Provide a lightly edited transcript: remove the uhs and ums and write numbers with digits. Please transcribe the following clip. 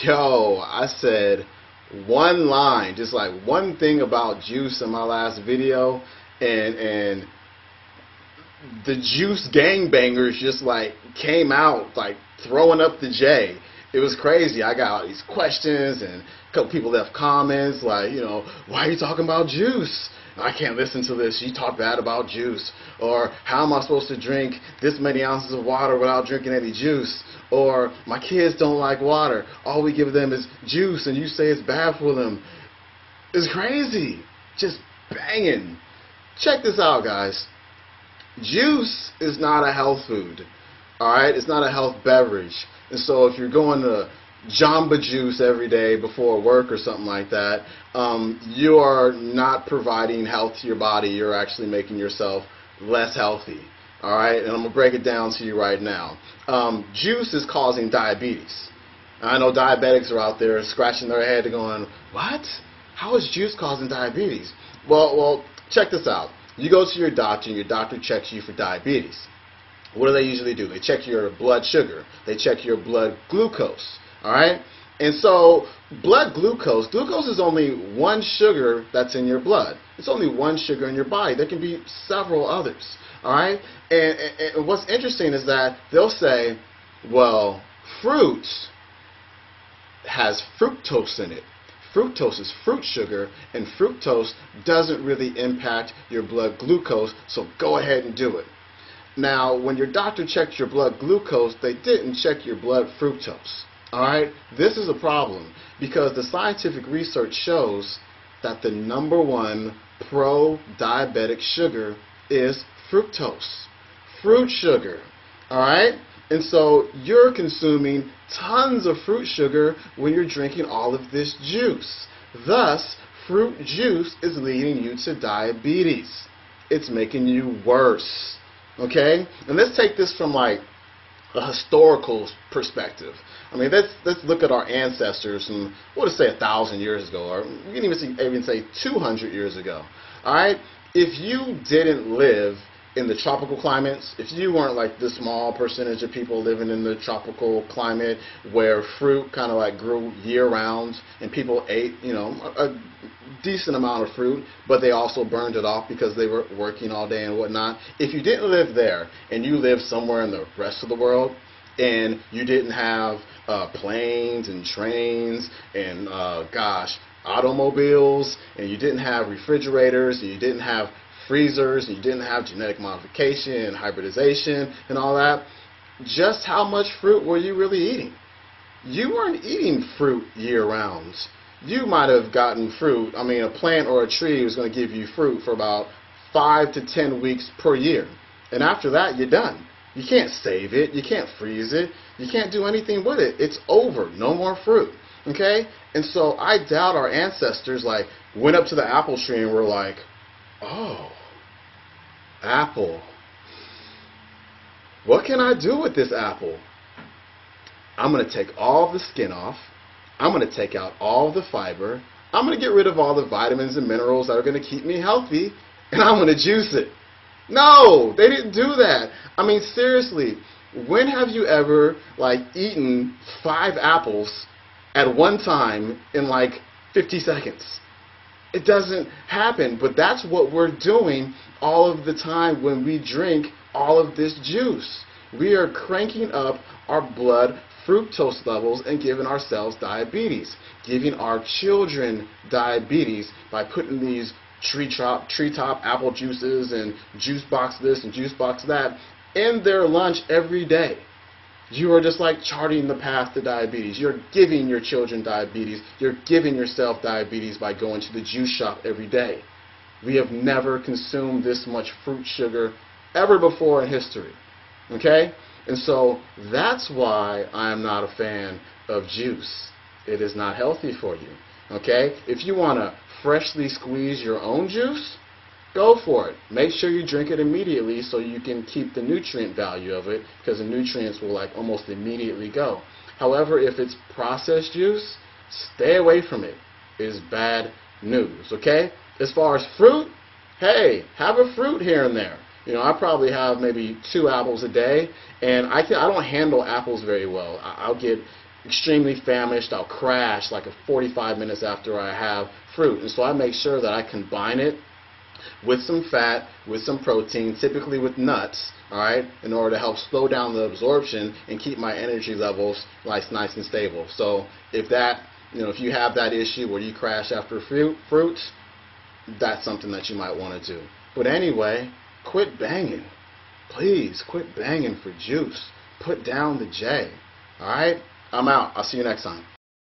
Yo, I said one line, just like one thing about juice in my last video, and the juice gangbangers just like came out like throwing up the J. It was crazy. I got all these questions, and a couple people left comments like, why are you talking about juice? I can't listen to this. You talk bad about juice. Or how am I supposed to drink this many ounces of water without drinking any juice? Or my kids don't like water. All we give them is juice, and you say it's bad for them. It's crazy. Just banging. Check this out, guys. Juice is not a health food. Alright? It's not a health beverage. And so if you're going to Jamba Juice every day before work or something like that, you are not providing health to your body. You're actually making yourself less healthy. Alright? And I'm going to break it down to you right now. Juice is causing diabetes. I know diabetics are out there scratching their head going, what? How is juice causing diabetes? Well, check this out. You go to your doctor, and your doctor checks you for diabetes. What do they usually do? They check your blood sugar. They check your blood glucose. Alright? And so blood glucose is only one sugar that's in your blood. It's only one sugar in your body. There can be several others. Alright? And what's interesting is that they'll say, well, fruit has fructose in it. Fructose is fruit sugar, and fructose doesn't really impact your blood glucose, so go ahead and do it. Now, when your doctor checked your blood glucose, they didn't check your blood fructose. Alright? This is a problem because the scientific research shows that the #1 pro-diabetic sugar is fructose. Fruit sugar. Alright? And so you're consuming tons of fruit sugar when you're drinking all of this juice. Thus, fruit juice is leading you to diabetes. It's making you worse. Okay? And let's take this from like a historical perspective. I mean, let's look at our ancestors from, what to say, 1,000 years ago, or you can even say 200 years ago. All right? If you didn't live in the tropical climates, if you weren't like the small percentage of people living in the tropical climate where fruit kind of like grew year-round and people ate, a decent amount of fruit, but they also burned it off because they were working all day and whatnot. If you didn't live there and you lived somewhere in the rest of the world and you didn't have planes and trains and, automobiles, and you didn't have refrigerators, and you didn't have freezers, and you didn't have genetic modification and hybridization and all that, just how much fruit were you really eating? You weren't eating fruit year-round. You might have gotten fruit. I mean, a plant or a tree was going to give you fruit for about 5 to 10 weeks per year. And after that, you're done. You can't save it. You can't freeze it. You can't do anything with it. It's over. No more fruit. Okay? And so I doubt our ancestors like went up to the apple tree and were like, oh, apple. What can I do with this apple? I'm going to take all the skin off. I'm going to take out all the fiber. I'm going to get rid of all the vitamins and minerals that are going to keep me healthy, and I'm going to juice it. No, they didn't do that. I mean, seriously, when have you ever like eaten 5 apples at one time in like 50 seconds? It doesn't happen, but that's what we're doing all of the time when we drink all of this juice. We are cranking up our blood fructose levels and giving ourselves diabetes, giving our children diabetes by putting these treetop apple juices and juice box this and juice box that in their lunch every day. You are just like charting the path to diabetes. You're giving your children diabetes. You're giving yourself diabetes by going to the juice shop every day. We have never consumed this much fruit sugar ever before in history. Okay? And so that's why I'm not a fan of juice. It is not healthy for you. Okay? If you want to freshly squeeze your own juice, go for it. Make sure you drink it immediately so you can keep the nutrient value of it, because the nutrients will like almost immediately go. However, if it's processed juice, stay away from it. It is bad news. Okay? As far as fruit, hey, have a fruit here and there. I probably have maybe 2 apples a day, and I don't handle apples very well. I'll get extremely famished, I'll crash like 45 minutes after I have fruit. And so I make sure that I combine it with some fat, with some protein, typically with nuts, all right, in order to help slow down the absorption and keep my energy levels nice and stable. So if that, if you have that issue where you crash after fruits, that's something that you might want to do. But anyway, quit banging. Please quit banging for juice. Put down the J. All right? I'm out. I'll see you next time.